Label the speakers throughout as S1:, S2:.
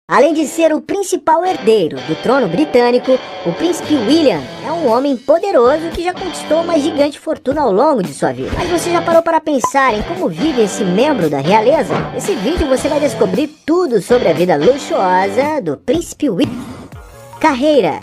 S1: Além de ser o principal herdeiro do trono britânico, o príncipe William é um homem poderoso que já conquistou uma gigante fortuna ao longo de sua vida. Mas você já parou para pensar em como vive esse membro da realeza? Nesse vídeo você vai descobrir tudo sobre a vida luxuosa do príncipe William. Carreira.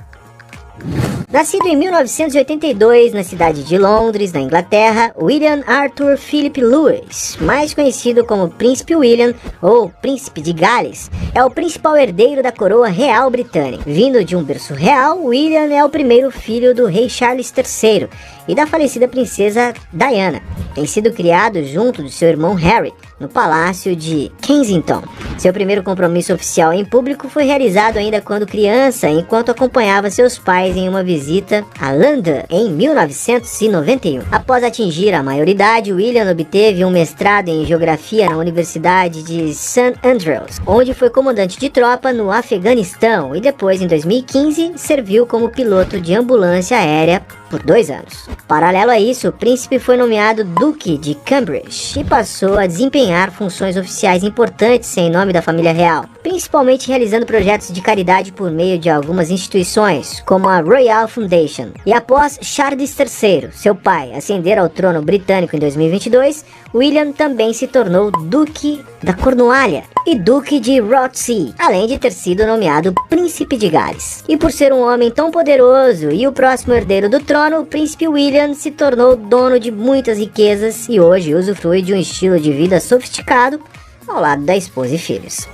S1: Nascido em 1982 na cidade de Londres, na Inglaterra, William Arthur Philip Lewis, mais conhecido como Príncipe William ou Príncipe de Gales, é o principal herdeiro da coroa real britânica. Vindo de um berço real, William é o primeiro filho do rei Charles III e da falecida princesa Diana. Tem sido criado junto de seu irmão Harry, no Palácio de Kensington. Seu primeiro compromisso oficial em público foi realizado ainda quando criança, enquanto acompanhava seus pais em uma visita a London em 1991. Após atingir a maioridade, William obteve um mestrado em Geografia na Universidade de St. Andrews, onde foi comandante de tropa no Afeganistão e depois, em 2015, serviu como piloto de ambulância aérea por 2 anos. Paralelo a isso, o príncipe foi nomeado Duque de Cambridge e passou a desempenhar funções oficiais importantes em nome da família real, principalmente realizando projetos de caridade por meio de algumas instituições, como a Royal Foundation. E após Charles III, seu pai, ascender ao trono britânico em 2022, William também se tornou Duque da Cornualha e Duque de Rothesay, além de ter sido nomeado Príncipe de Gales. E por ser um homem tão poderoso e o próximo herdeiro do trono, o príncipe William se tornou dono de muitas riquezas e hoje usufrui de um estilo de vida sofisticado ao lado da esposa e filhos.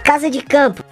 S1: Casa de campo.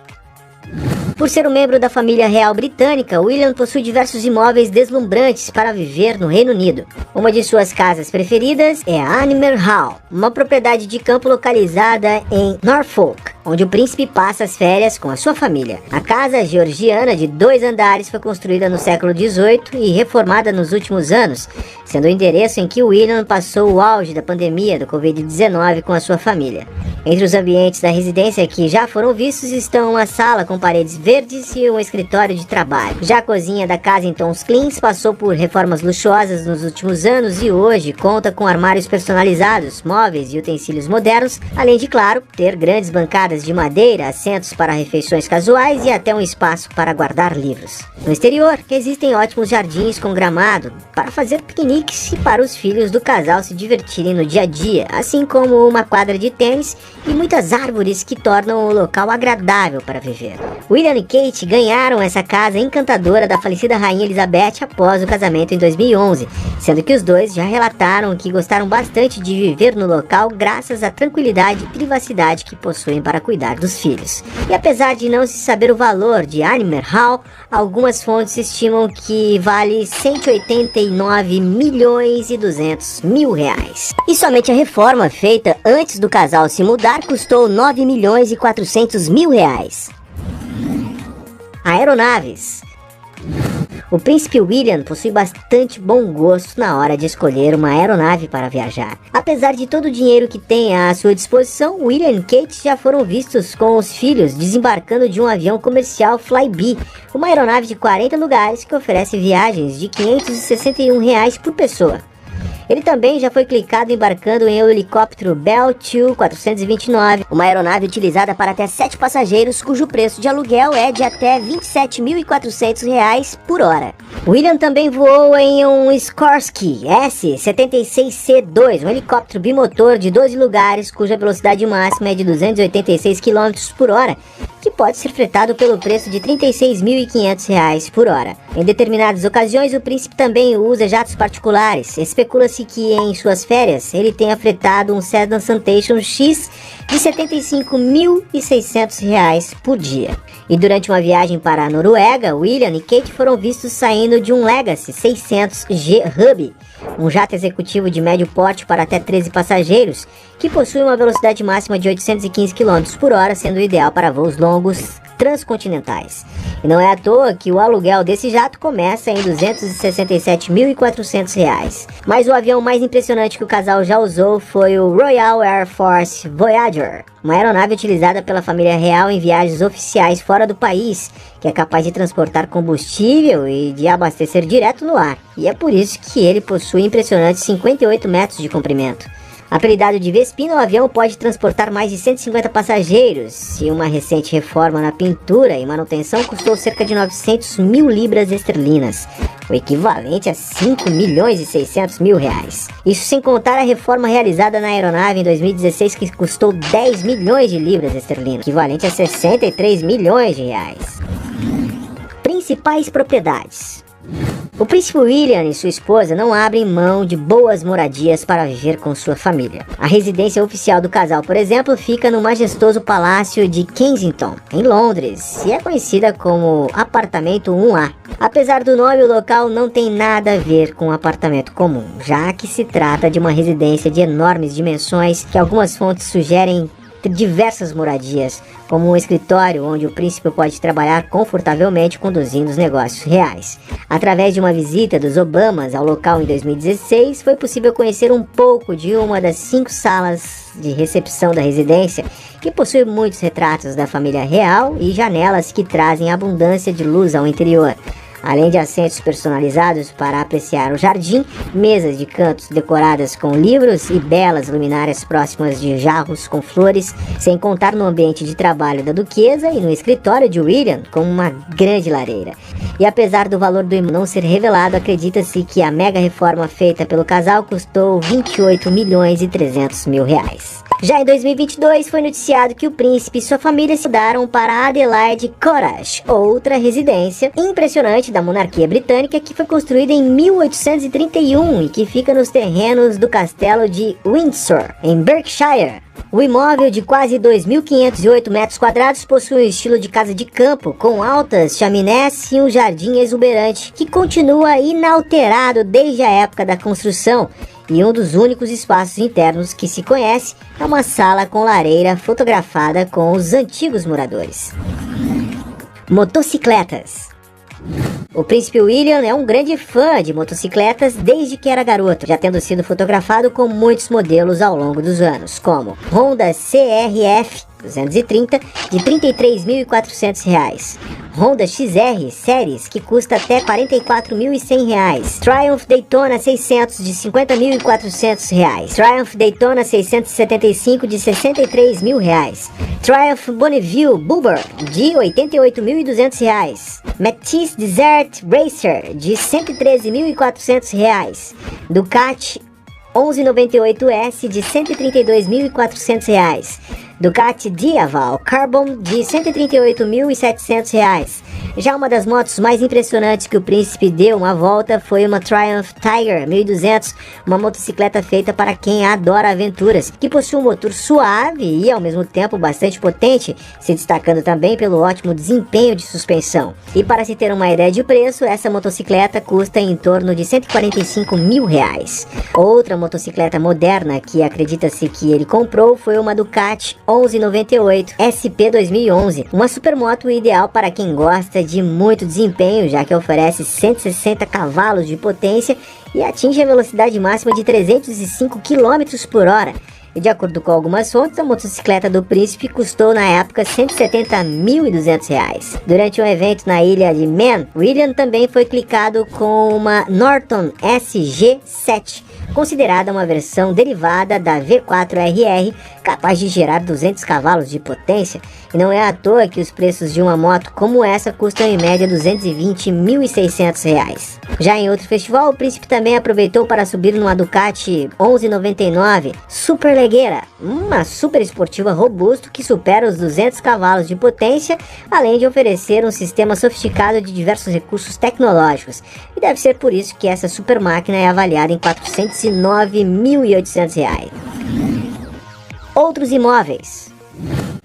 S1: Por ser um membro da família real britânica, William possui diversos imóveis deslumbrantes para viver no Reino Unido. Uma de suas casas preferidas é a Animer Hall, uma propriedade de campo localizada em Norfolk, onde o príncipe passa as férias com a sua família. A casa georgiana de 2 andares foi construída no século XVIII e reformada nos últimos anos, sendo o endereço em que William passou o auge da pandemia do Covid-19 com a sua família. Entre os ambientes da residência que já foram vistos estão uma sala com paredes verdes e um escritório de trabalho. Já a cozinha da casa em tons cleans passou por reformas luxuosas nos últimos anos e hoje conta com armários personalizados, móveis e utensílios modernos, além de, claro, ter grandes bancadas de madeira, assentos para refeições casuais e até um espaço para guardar livros. No exterior, existem ótimos jardins com gramado para fazer piqueniques e para os filhos do casal se divertirem no dia a dia, assim como uma quadra de tênis e muitas árvores que tornam o local agradável para viver. William e Kate ganharam essa casa encantadora da falecida Rainha Elizabeth após o casamento em 2011, sendo que os dois já relataram que gostaram bastante de viver no local graças à tranquilidade e privacidade que possuem para cuidar dos filhos. E apesar de não se saber o valor de Animer Hall, algumas fontes estimam que vale 189 milhões e 200 mil reais. E somente a reforma feita antes do casal se mudar custou 9 milhões e 400 mil reais. Aeronaves. O príncipe William possui bastante bom gosto na hora de escolher uma aeronave para viajar. Apesar de todo o dinheiro que tem à sua disposição, William e Kate já foram vistos com os filhos desembarcando de um avião comercial Flybe, uma aeronave de 40 lugares que oferece viagens de R$ 561 reais por pessoa. Ele também já foi clicado embarcando em um helicóptero Bell 429, uma aeronave utilizada para até 7 passageiros, cujo preço de aluguel é de até R$ 27.400 por hora. William também voou em um Skorsky S-76C2, um helicóptero bimotor de 12 lugares, cuja velocidade máxima é de 286 km por hora, que pode ser fretado pelo preço de R$ 36.500 por hora. Em determinadas ocasiões, o príncipe também usa jatos particulares. Especula-se que em suas férias ele tenha fretado um Cessna Citation X de R$ 75.600 por dia. E durante uma viagem para a Noruega, William e Kate foram vistos saindo de um Legacy 600G Hub, um jato executivo de médio porte para até 13 passageiros, que possui uma velocidade máxima de 815 km por hora, sendo ideal para voos longos transcontinentais. E não é à toa que o aluguel desse jato começa em R$ 267.400. Mas o avião mais impressionante que o casal já usou foi o Royal Air Force Voyager, uma aeronave utilizada pela família real em viagens oficiais fora do país, que é capaz de transportar combustível e de abastecer direto no ar. E é por isso que ele possui impressionantes 58 metros de comprimento. Apelidado de Vespino, o avião pode transportar mais de 150 passageiros e uma recente reforma na pintura e manutenção custou cerca de 900 mil libras esterlinas, o equivalente a 5 milhões e 600 mil reais. Isso sem contar a reforma realizada na aeronave em 2016 que custou 10 milhões de libras esterlinas, equivalente a 63 milhões de reais. Principais propriedades. O príncipe William e sua esposa não abrem mão de boas moradias para viver com sua família. A residência oficial do casal, por exemplo, fica no majestoso Palácio de Kensington, em Londres, e é conhecida como Apartamento 1A. Apesar do nome, o local não tem nada a ver com um apartamento comum, já que se trata de uma residência de enormes dimensões que algumas fontes sugerem diversas moradias, como um escritório onde o príncipe pode trabalhar confortavelmente conduzindo os negócios reais. Através de uma visita dos Obamas ao local em 2016, foi possível conhecer um pouco de uma das 5 salas de recepção da residência, que possui muitos retratos da família real e janelas que trazem abundância de luz ao interior. Além de assentos personalizados para apreciar o jardim, mesas de cantos decoradas com livros e belas luminárias próximas de jarros com flores, sem contar no ambiente de trabalho da duquesa e no escritório de William com uma grande lareira. E apesar do valor do imóvel não ser revelado, acredita-se que a mega reforma feita pelo casal custou 28 milhões e 300 mil reais. Já em 2022, foi noticiado que o príncipe e sua família se mudaram para Adelaide Cottage, outra residência impressionante da monarquia britânica que foi construída em 1831 e que fica nos terrenos do castelo de Windsor, em Berkshire. O imóvel de quase 2.508 metros quadrados possui um estilo de casa de campo, com altas chaminés e um jardim exuberante, que continua inalterado desde a época da construção, e um dos únicos espaços internos que se conhece é uma sala com lareira fotografada com os antigos moradores. Motocicletas. O príncipe William é um grande fã de motocicletas desde que era garoto, já tendo sido fotografado com muitos modelos ao longo dos anos, como Honda CRF 230 de R$ 33.400, Honda XR Series, que custa até R$ 44.100, Triumph Daytona 600 de R$ 50.400, Triumph Daytona 675 de R$ 63.000, Triumph Bonneville Bubber de R$ 88.200, Matisse Desert Racer de R$ 113.400, Ducati 1198S de R$ 132.400, Ducati Diaval Carbon de R$ 138.700. Já uma das motos mais impressionantes que o príncipe deu uma volta foi uma Triumph Tiger 1200, uma motocicleta feita para quem adora aventuras, que possui um motor suave e ao mesmo tempo bastante potente, se destacando também pelo ótimo desempenho de suspensão. E para se ter uma ideia de preço, essa motocicleta custa em torno de R$ 145 mil. Outra motocicleta moderna que acredita-se que ele comprou foi uma Ducati 1198 SP 2011, uma supermoto ideal para quem gosta de muito desempenho, já que oferece 160 cavalos de potência e atinge a velocidade máxima de 305 km por hora. E de acordo com algumas fontes, a motocicleta do príncipe custou na época R$ 170.200. Durante um evento na ilha de Man, William também foi clicado com uma Norton SG7, considerada uma versão derivada da V4RR, capaz de gerar 200 cavalos de potência, e não é à toa que os preços de uma moto como essa custam em média R$ 220.600. Já em outro festival, o príncipe também aproveitou para subir numa Ducati 1199 Super Leggera, uma super esportiva robusto que supera os 200 cavalos de potência, além de oferecer um sistema sofisticado de diversos recursos tecnológicos, e deve ser por isso que essa super máquina é avaliada em R$ 409.800. Outros imóveis.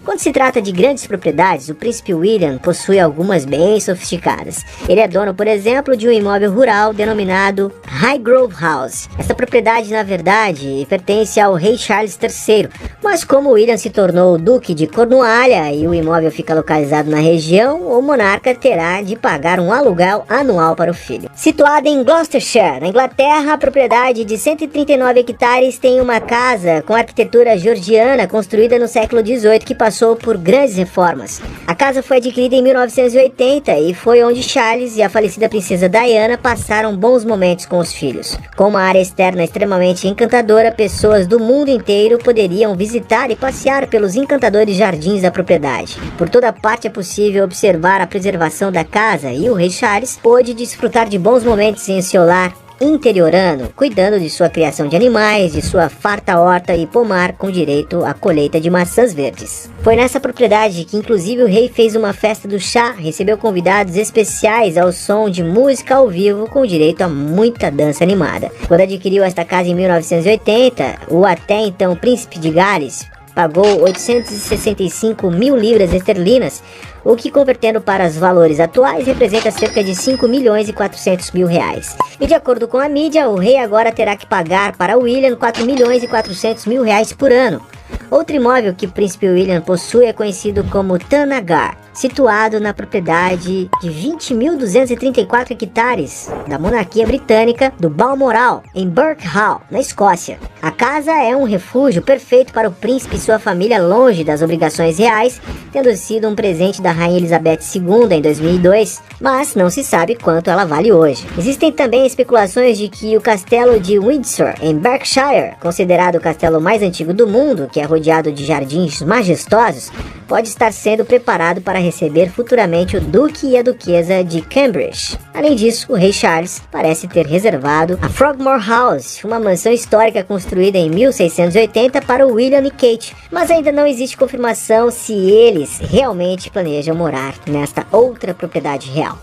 S1: Quando se trata de grandes propriedades, o príncipe William possui algumas bem sofisticadas. Ele é dono, por exemplo, de um imóvel rural denominado Highgrove House. Essa propriedade, na verdade, pertence ao rei Charles III, mas como William se tornou duque de Cornualha e o imóvel fica localizado na região, o monarca terá de pagar um aluguel anual para o filho. Situada em Gloucestershire, na Inglaterra, a propriedade de 139 hectares tem uma casa com arquitetura georgiana construída no século XVIII que passou passou por grandes reformas. A casa foi adquirida em 1980 e foi onde Charles e a falecida princesa Diana passaram bons momentos com os filhos. Com uma área externa extremamente encantadora, pessoas do mundo inteiro poderiam visitar e passear pelos encantadores jardins da propriedade. Por toda parte é possível observar a preservação da casa e o rei Charles pôde desfrutar de bons momentos em seu lar interiorano, cuidando de sua criação de animais, de sua farta horta e pomar com direito à colheita de maçãs verdes. Foi nessa propriedade que inclusive o rei fez uma festa do chá, recebeu convidados especiais ao som de música ao vivo com direito a muita dança animada. Quando adquiriu esta casa em 1980, o até então príncipe de Gales pagou 865 mil libras esterlinas, o que convertendo para os valores atuais representa cerca de 5 milhões e 400 mil reais. E de acordo com a mídia, o rei agora terá que pagar para William 4 milhões e 400 mil reais por ano. Outro imóvel que o príncipe William possui é conhecido como Tanagar, situado na propriedade de 20.234 hectares da monarquia britânica do Balmoral, em Birkenhall, na Escócia. A casa é um refúgio perfeito para o príncipe e sua família longe das obrigações reais, tendo sido um presente da Rainha Elizabeth II em 2002, mas não se sabe quanto ela vale hoje. Existem também especulações de que o castelo de Windsor, em Berkshire, considerado o castelo mais antigo do mundo, que é rodeado de jardins majestosos, pode estar sendo preparado para receber futuramente o duque e a duquesa de Cambridge. Além disso, o rei Charles parece ter reservado a Frogmore House, uma mansão histórica construída em 1680 para William e Kate, mas ainda não existe confirmação se eles realmente planejam morar nesta outra propriedade real.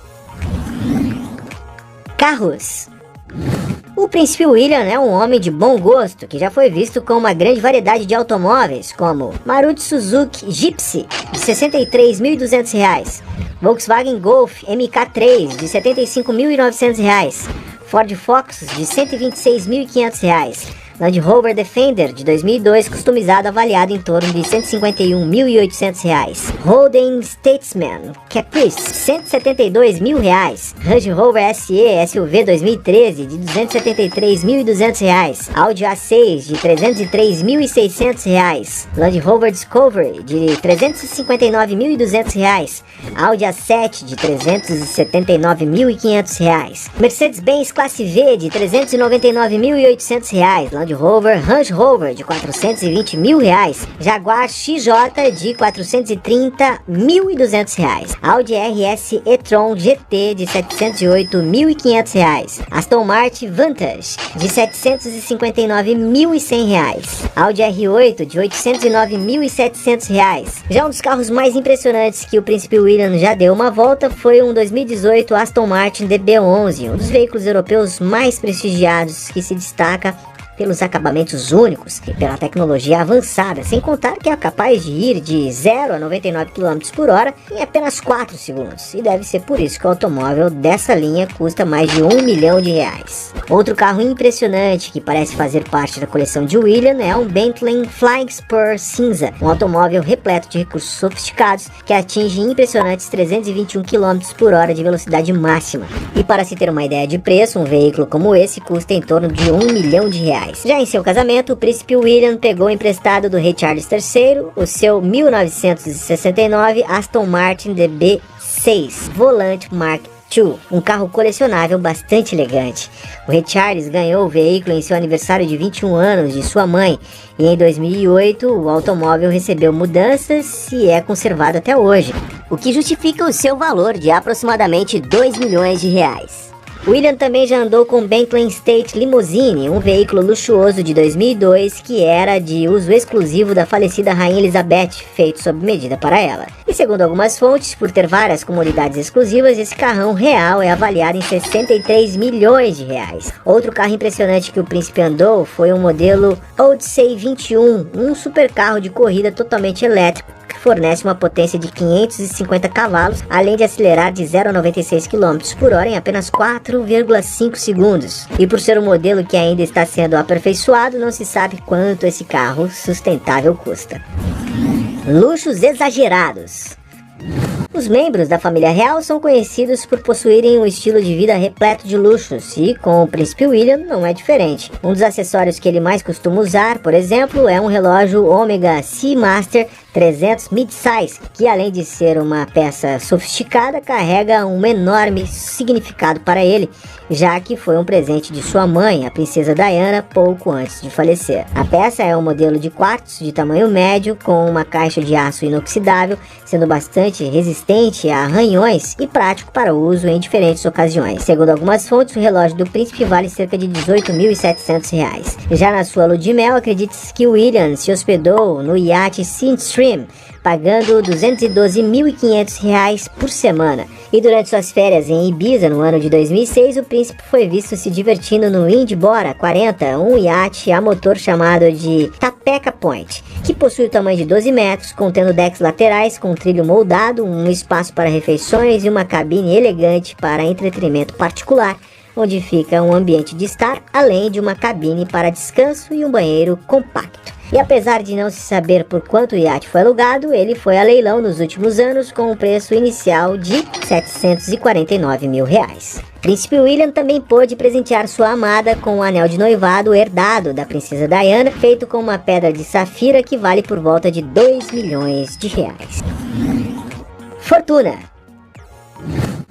S1: Carros. O príncipe William é um homem de bom gosto, que já foi visto com uma grande variedade de automóveis, como Maruti Suzuki Gipsy, de R$ 63.200, Volkswagen Golf MK3, de R$ 75.900, Ford Focus, de R$ 126.500, Land Rover Defender de 2002, customizado, avaliado em torno de R$ 151.800. Holden Statesman Caprice, R$ 172 mil. Range Rover SE SUV 2013 de R$ 273.200. Audi A6 de R$ 303.600. Land Rover Discovery de R$ 359.200. Audi A7 de R$ 379.500. Mercedes-Benz Classe V de R$ 399.800. Land Rover Range Rover de R$ 420 mil. Jaguar XJ de R$ 430.200. Audi RS e-tron GT de R$ 708.500. Aston Martin Vantage de R$ 759.100. Audi R8 de R$ 809.700. Já um dos carros mais impressionantes que o príncipe William já deu uma volta foi um 2018 Aston Martin DB11, um dos veículos europeus mais prestigiados, que se destaca pelos acabamentos únicos e pela tecnologia avançada, sem contar que é capaz de ir de 0 a 99 km por hora em apenas 4 segundos, e deve ser por isso que o automóvel dessa linha custa mais de R$ 1 milhão. Outro carro impressionante que parece fazer parte da coleção de William é um Bentley Flying Spur cinza, um automóvel repleto de recursos sofisticados que atinge impressionantes 321 km por hora de velocidade máxima. E para se ter uma ideia de preço, um veículo como esse custa em torno de R$ 1 milhão. Já em seu casamento, o príncipe William pegou emprestado do rei Charles III o seu 1969 Aston Martin DB6 Volante Mark II, um carro colecionável bastante elegante. O rei Charles ganhou o veículo em seu aniversário de 21 anos de sua mãe, e em 2008 o automóvel recebeu mudanças e é conservado até hoje, o que justifica o seu valor de aproximadamente R$ 2 milhões. William também já andou com Bentley State Limousine, um veículo luxuoso de 2002 que era de uso exclusivo da falecida Rainha Elizabeth, feito sob medida para ela. E segundo algumas fontes, por ter várias comodidades exclusivas, esse carrão real é avaliado em R$ 63 milhões. Outro carro impressionante que o príncipe andou foi um modelo Odyssey 21, um supercarro de corrida totalmente elétrico, que fornece uma potência de 550 cavalos, além de acelerar de 0 a 96 km por hora em apenas 4,5 segundos. E por ser um modelo que ainda está sendo aperfeiçoado, não se sabe quanto esse carro sustentável custa. Luxos exagerados. Os membros da família real são conhecidos por possuírem um estilo de vida repleto de luxos, e com o príncipe William não é diferente. Um dos acessórios que ele mais costuma usar, por exemplo, é um relógio Omega Seamaster 300 Midsize, que além de ser uma peça sofisticada, carrega um enorme significado para ele, já que foi um presente de sua mãe, a princesa Diana, pouco antes de falecer. A peça é um modelo de quartzo de tamanho médio, com uma caixa de aço inoxidável, sendo bastante resistente a arranhões e prático para uso em diferentes ocasiões. Segundo algumas fontes, o relógio do príncipe vale cerca de R$18.700. Já na sua lua de mel, acredita-se que William se hospedou no iate Seastream, pagando R$212.500 por semana. E durante suas férias em Ibiza, no ano de 2006, o príncipe foi visto se divertindo no Windbora 40, um iate a motor chamado de Topeka Point, que possui o tamanho de 12 metros, contendo decks laterais com trilho moldado, um espaço para refeições e uma cabine elegante para entretenimento particular, onde fica um ambiente de estar, além de uma cabine para descanso e um banheiro compacto. E apesar de não se saber por quanto o iate foi alugado, ele foi a leilão nos últimos anos com um preço inicial de R$749 mil. Príncipe William também pôde presentear sua amada com um anel de noivado herdado da princesa Diana, feito com uma pedra de safira que vale por volta de R$2 milhões. Fortuna.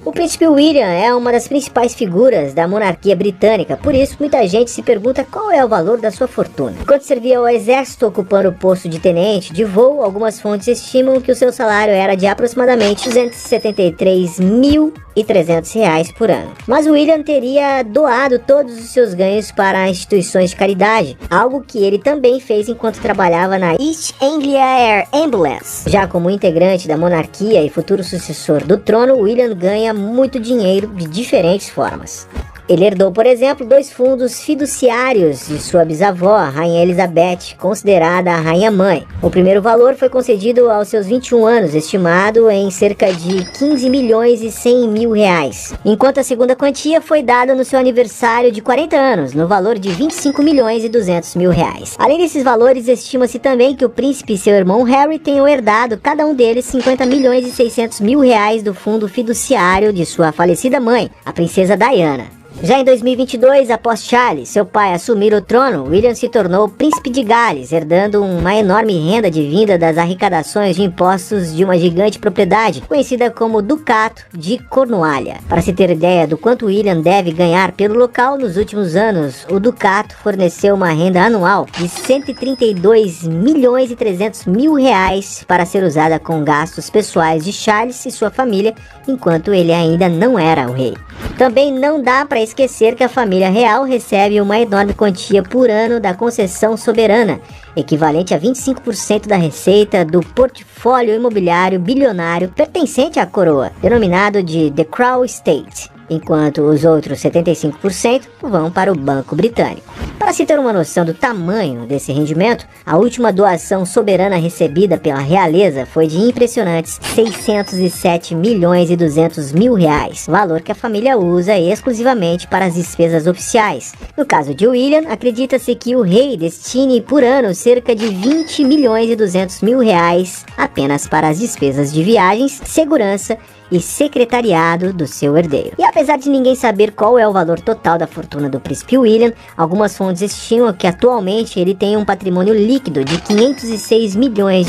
S1: O príncipe William é uma das principais figuras da monarquia britânica, por isso muita gente se pergunta qual é o valor da sua fortuna. Enquanto servia ao exército ocupando o posto de tenente de voo, algumas fontes estimam que o seu salário era de aproximadamente R$273.300 por ano. Mas William teria doado todos os seus ganhos para instituições de caridade, algo que ele também fez enquanto trabalhava na East Anglia Air Ambulance. Já como integrante da monarquia e futuro sucessor do trono, William ganha muito dinheiro de diferentes formas. Ele herdou, por exemplo, 2 fundos fiduciários de sua bisavó, a Rainha Elizabeth, considerada a rainha-mãe. O primeiro valor foi concedido aos seus 21 anos, estimado em cerca de R$15.100.000, enquanto a segunda quantia foi dada no seu aniversário de 40 anos, no valor de R$25.200.000. Além desses valores, estima-se também que o príncipe e seu irmão Harry tenham herdado, cada um deles, R$50.600.000 do fundo fiduciário de sua falecida mãe, a princesa Diana. Já em 2022, após Charles, seu pai, assumir o trono, William se tornou príncipe de Gales, herdando uma enorme renda advinda das arrecadações de impostos de uma gigante propriedade, conhecida como Ducato de Cornualha. Para se ter ideia do quanto William deve ganhar pelo local, nos últimos anos, o Ducato forneceu uma renda anual de R$132.300.000 para ser usada com gastos pessoais de Charles e sua família, enquanto ele ainda não era o rei. Também não dá para esquecer que a família real recebe uma enorme quantia por ano da concessão soberana, equivalente a 25% da receita do portfólio imobiliário bilionário pertencente à coroa, denominado de The Crown Estate, enquanto os outros 75% vão para o Banco Britânico. Para se ter uma noção do tamanho desse rendimento, a última doação soberana recebida pela realeza foi de impressionantes R$607.200.000, valor que a família usa exclusivamente para as despesas oficiais. No caso de William, acredita-se que o rei destine por ano cerca de R$20.200.000 apenas para as despesas de viagens, segurança e secretariado do seu herdeiro. E apesar de ninguém saber qual é o valor total da fortuna do príncipe William, algumas fontes estimam que atualmente ele tem um patrimônio líquido de R$506 milhões.